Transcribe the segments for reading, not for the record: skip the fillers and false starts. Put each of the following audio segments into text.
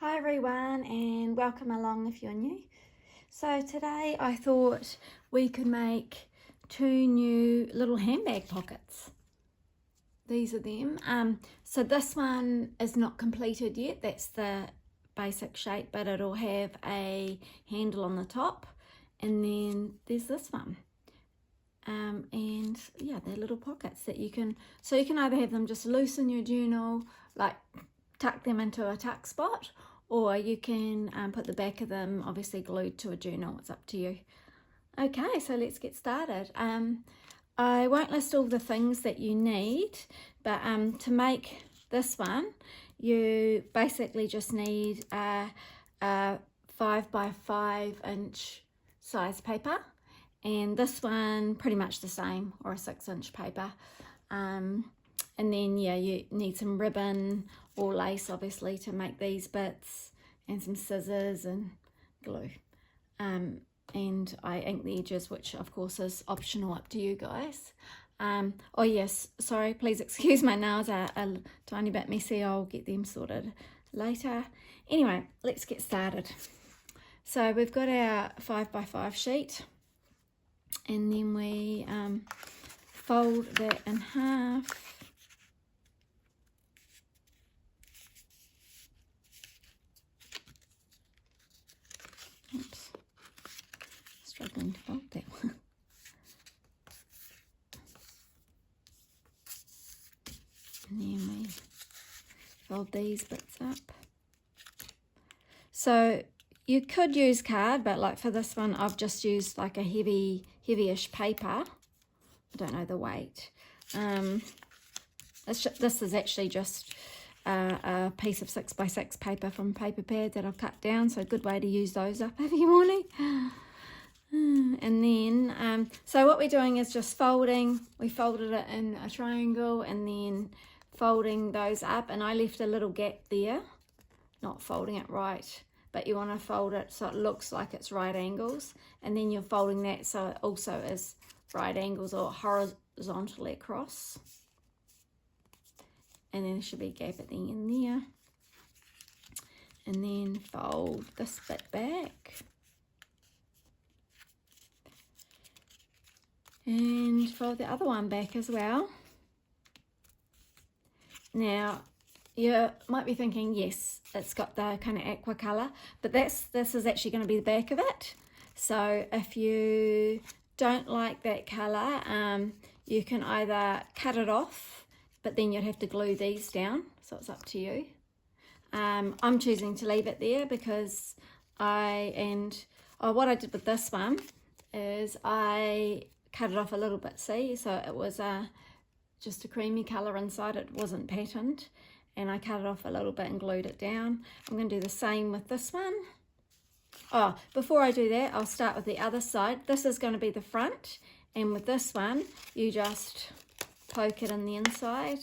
Hi everyone and welcome along if you're new. So today I thought we could make two new little handbag pockets. These are them. So this one is not completed yet, that's the basic shape, but it'll have a handle on the top, and then there's this one. And yeah, they're little pockets that you can either have them just loose in your journal, like tuck them into a tuck spot, or you can put the back of them obviously glued to a journal. It's up to you. Okay, so let's get started. I won't list all the things that you need, but to make this one, you basically just need a 5 by 5 inch size paper, and this one pretty much the same, or a 6-inch paper. And then yeah, you need some ribbon or lace obviously to make these bits, and some scissors and glue. And I ink the edges, which of course is optional, up to you guys. Oh yes, sorry, please excuse my nails are a tiny bit messy. I'll get them sorted later. Anyway, let's get started. So we've got our 5 by 5 sheet, and then we fold that in half. Oops, struggling to fold that one. And then we fold these bits up. So you could use card, but like for this one I've just used like a heavyish paper. I don't know the weight. This is actually just a piece of 6 by 6 paper from Paper Pad that I've cut down, so a good way to use those up every morning. And then so what we're doing is just folding. We folded it in a triangle and then folding those up, and I left a little gap there, not folding it right, but you want to fold it so it looks like it's right angles, and then you're folding that so it also is right angles or horizontally across. And then there should be a gap at the end there. And then fold this bit back. And fold the other one back as well. Now, you might be thinking, yes, it's got the kind of aqua colour, but this is actually going to be the back of it. So if you don't like that colour, you can either cut it off, but then you'd have to glue these down, so it's up to you. I'm choosing to leave it there because what I did with this one is I cut it off a little bit, see, so it was just a creamy colour inside, it wasn't patterned, and I cut it off a little bit and glued it down. I'm going to do the same with this one. Oh, before I do that, I'll start with the other side. This is going to be the front, and with this one you just poke it in the inside.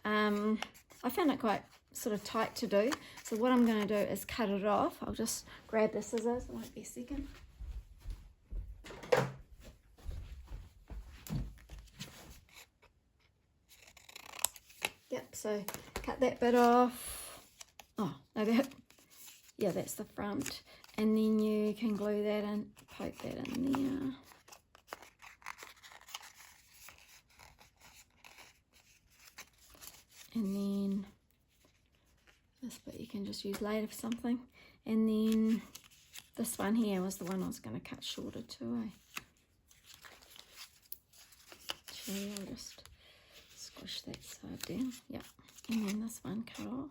I found it quite sort of tight to do, so what I'm going to do is cut it off. I'll just grab the scissors, it won't be a second. Yep, so cut that bit off. Oh, no, that's the front, and then you can glue that and poke that in there. And then this bit you can just use later for something. And then this one here was the one I was going to cut shorter too. Actually, I'll just squish that side down. Yep. And then this one cut off.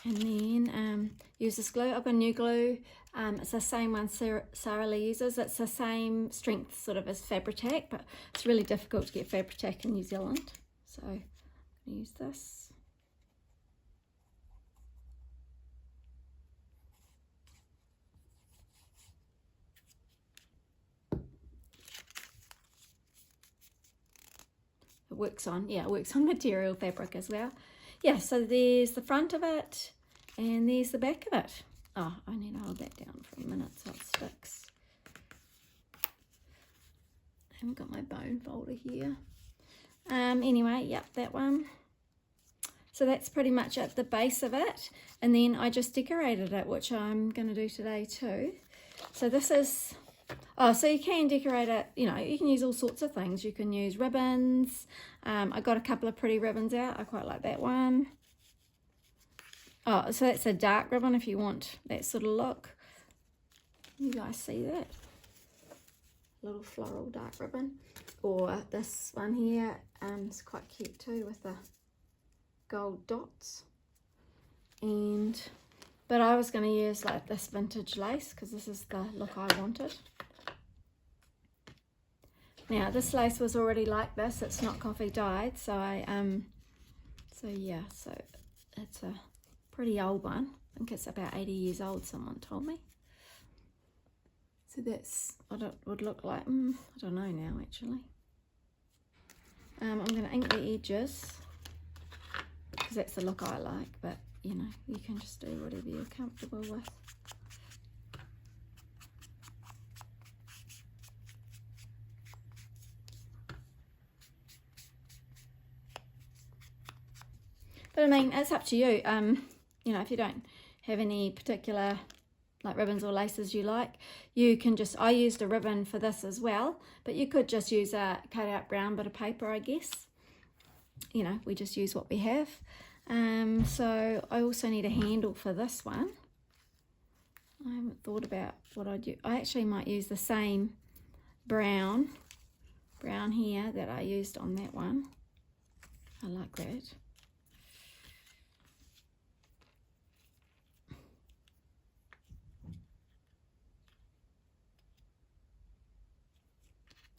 And then use this glue. I've got new glue. It's the same one Sarah Lee uses. It's the same strength sort of as Fabri-Tac, but it's really difficult to get Fabri-Tac in New Zealand. So I'm going to use this. It works on material fabric as well. Yeah, so there's the front of it, and there's the back of it. Oh, I need to hold that down for a minute so it sticks. I haven't got my bone folder here. Anyway, yep, that one. So that's pretty much at the base of it. And then I just decorated it, which I'm going to do today too. So this is, oh, so you can decorate it, you know, you can use all sorts of things. You can use ribbons. I got a couple of pretty ribbons out. I quite like that one. Oh, so that's a dark ribbon if you want that sort of look. You guys see that? Little floral dark ribbon. Or this one here, it's quite cute too with the gold dots. But I was going to use like this vintage lace because this is the look I wanted. Now this lace was already like this, it's not coffee dyed, so so it's a pretty old one. I think it's about 80 years old, someone told me. So that's what it would look like. I don't know now actually. I'm going to ink the edges because that's the look I like, but you know, you can just do whatever you're comfortable with. But I mean, it's up to you. You know, if you don't have any particular like ribbons or laces you like, you can just, I used a ribbon for this as well, but you could just use a cut out brown bit of paper, I guess. You know, we just use what we have. So I also need a handle for this one. I haven't thought about what I'd use. I actually might use the same brown here that I used on that one. I like that.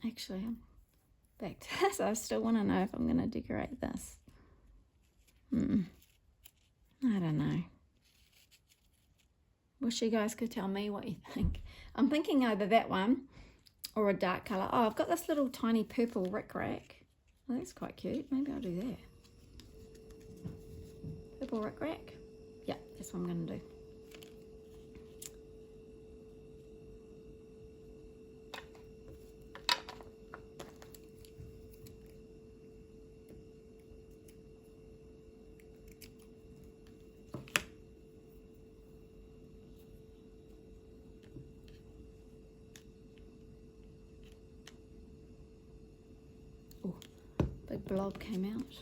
Actually, I'm back to this. I still want to know if I'm going to decorate this. I don't know. Wish you guys could tell me what you think. I'm thinking either that one or a dark colour. Oh, I've got this little tiny purple rickrack. Oh, that's quite cute. Maybe I'll do that. Purple rickrack. Yeah, that's what I'm going to do. Big blob came out.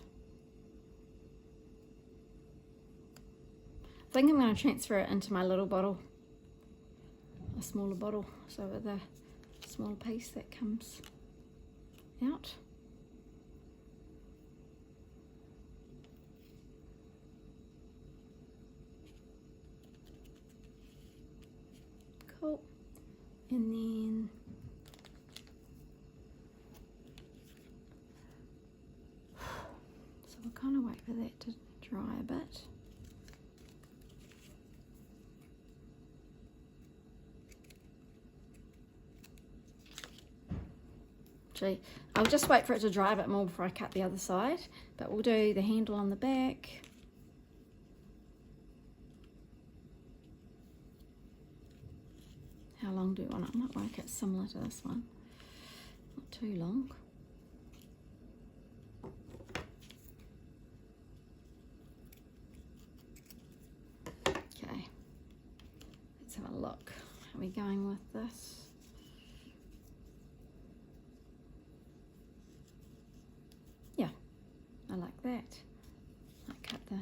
I think I'm going to transfer it into my little bottle, a smaller bottle, so with a smaller piece that comes out. Cool. And then we'll kind of wait for that to dry a bit. Actually, I'll just wait for it to dry a bit more before I cut the other side, but we'll do the handle on the back. How long do you want it? I might make it similar to this one, not too long. Let's have a look. How are we going with this? Yeah, I like that. I cut the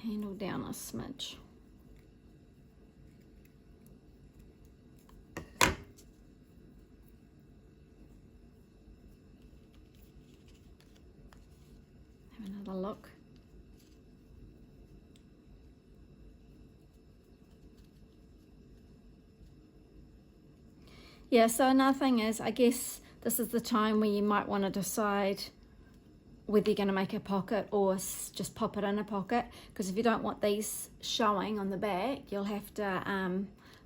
handle down a smidge. Have another look. Yeah, so another thing is, I guess this is the time where you might want to decide whether you're going to make a pocket or just pop it in a pocket, because if you don't want these showing on the back, you'll have to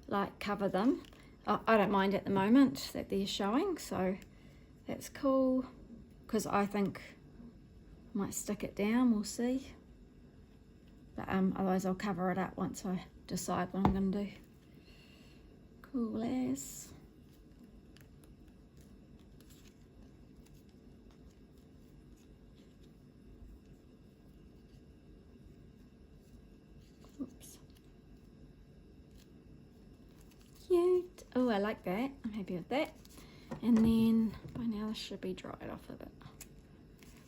like cover them. I don't mind at the moment that they're showing, so that's cool, because I think I might stick it down, we'll see. But otherwise I'll cover it up once I decide what I'm going to do. Cool as. I like that. I'm happy with that. And then by now this should be dried off a bit.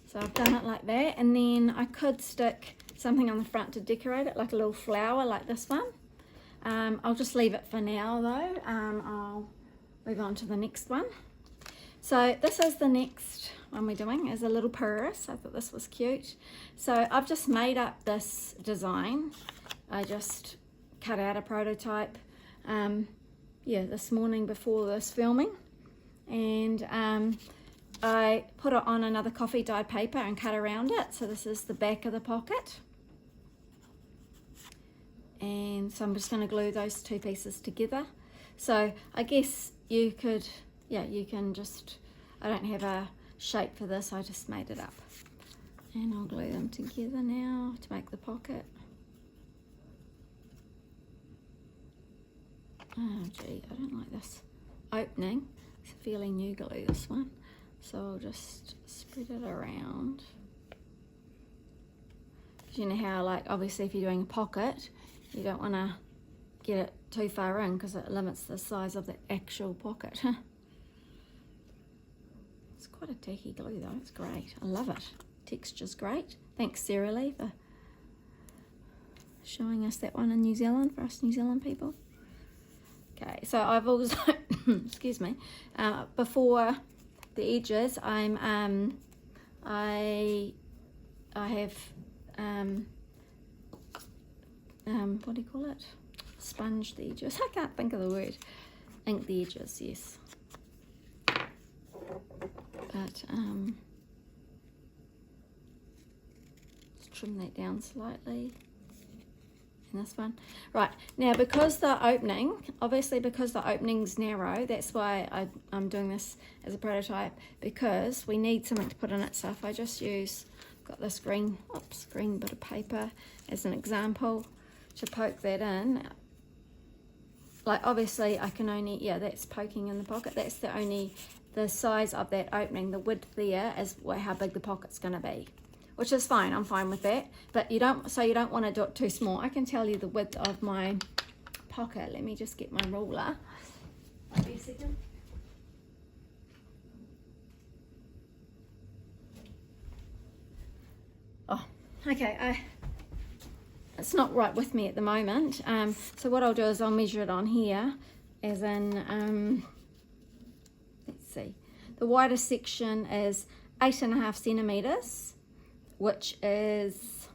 So I've done it like that, and then I could stick something on the front to decorate it, like a little flower like this one. I'll just leave it for now though. I'll move on to the next one. So this is the next one we're doing, is a little purse. I thought this was cute. So I've just made up this design. I just cut out a prototype this morning before this filming, and I put it on another coffee dyed paper and cut around it. So this is the back of the pocket, and so I'm just going to glue those two pieces together. So I guess you could, you can just, I don't have a shape for this, I just made it up, and I'll glue them together now to make the pocket. Oh gee, I don't like this opening. It's fairly new glue, this one. So I'll just spread it around. You know how, like, obviously if you're doing a pocket, you don't want to get it too far in because it limits the size of the actual pocket. It's quite a tacky glue though, it's great. I love it. Texture's great. Thanks Sarah Lee for showing us that one in New Zealand, for us New Zealand people. Okay, so I've also, excuse me, before the edges, I have, what do you call it? Sponge the edges. I can't think of the word. Ink the edges, yes. But let's trim that down slightly. This one. Right, now because the opening, obviously because the opening's narrow, that's why I'm doing this as a prototype, because we need something to put in it. So if I just use, got this green bit of paper as an example to poke that in, like obviously I can only, that's poking in the pocket, that's the size of that opening, the width there is how big the pocket's going to be. Which is fine, I'm fine with that. But you don't want to do it too small. I can tell you the width of my pocket. Let me just get my ruler. Wait a second. Oh, okay. It's not right with me at the moment. So what I'll do is I'll measure it on here, as in, let's see. The widest section is 8.5 centimeters. Which is,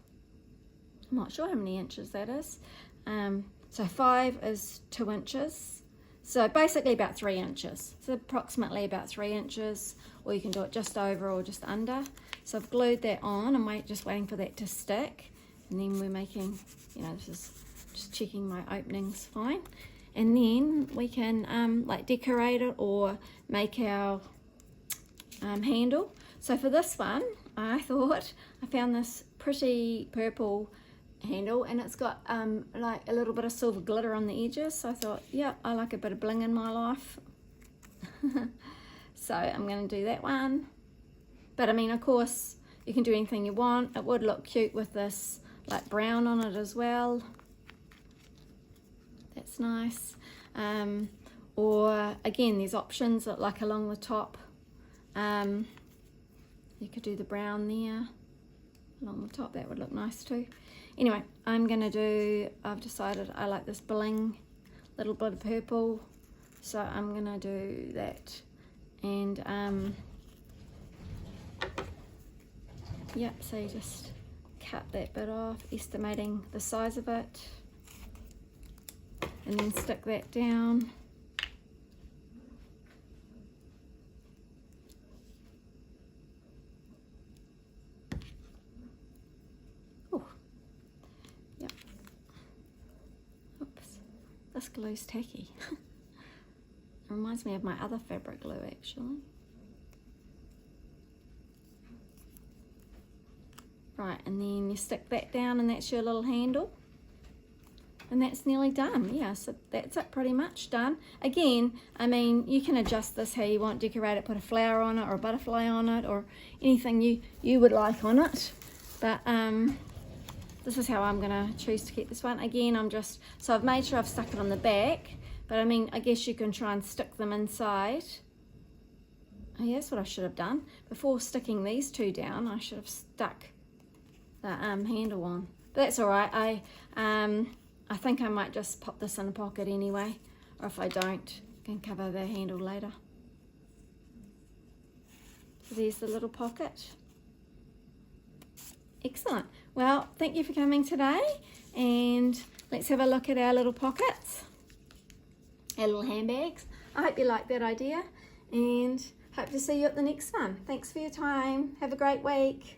I'm not sure how many inches that is. So 5 is 2 inches. So basically about 3 inches. So approximately about 3 inches, or you can do it just over or just under. So I've glued that on. I'm just waiting for that to stick. And then we're making, this is just checking my openings fine. And then we can like decorate it or make our handle. So for this one, I found this pretty purple handle, and it's got like a little bit of silver glitter on the edges. So I thought, I like a bit of bling in my life. So I'm going to do that one. But I mean, of course, you can do anything you want. It would look cute with this like brown on it as well. That's nice. Or again, there's options that, like along the top. You could do the brown there along the top, that would look nice too. Anyway, I've decided I like this bling, little bit of purple, so I'm gonna do that. And so you just cut that bit off, estimating the size of it, and then stick that down. This glue's tacky. It reminds me of my other fabric glue actually. Right, and then you stick that down and that's your little handle. And that's nearly done. Yeah, so that's it, pretty much done. Again, I mean, you can adjust this how you want, decorate it, put a flower on it or a butterfly on it or anything you would like on it. But this is how I'm going to choose to keep this one. Again, so I've made sure I've stuck it on the back But I mean, I guess you can try and stick them inside. Oh yeah, that's what I should have done. Before sticking these two down, I should have stuck the handle on. But that's all right. I think I might just pop this in a pocket anyway. Or if I don't, I can cover the handle later. So there's the little pocket. Excellent. Well, thank you for coming today. And let's have a look at our little pockets. Our little handbags. I hope you like that idea. And hope to see you at the next one. Thanks for your time. Have a great week.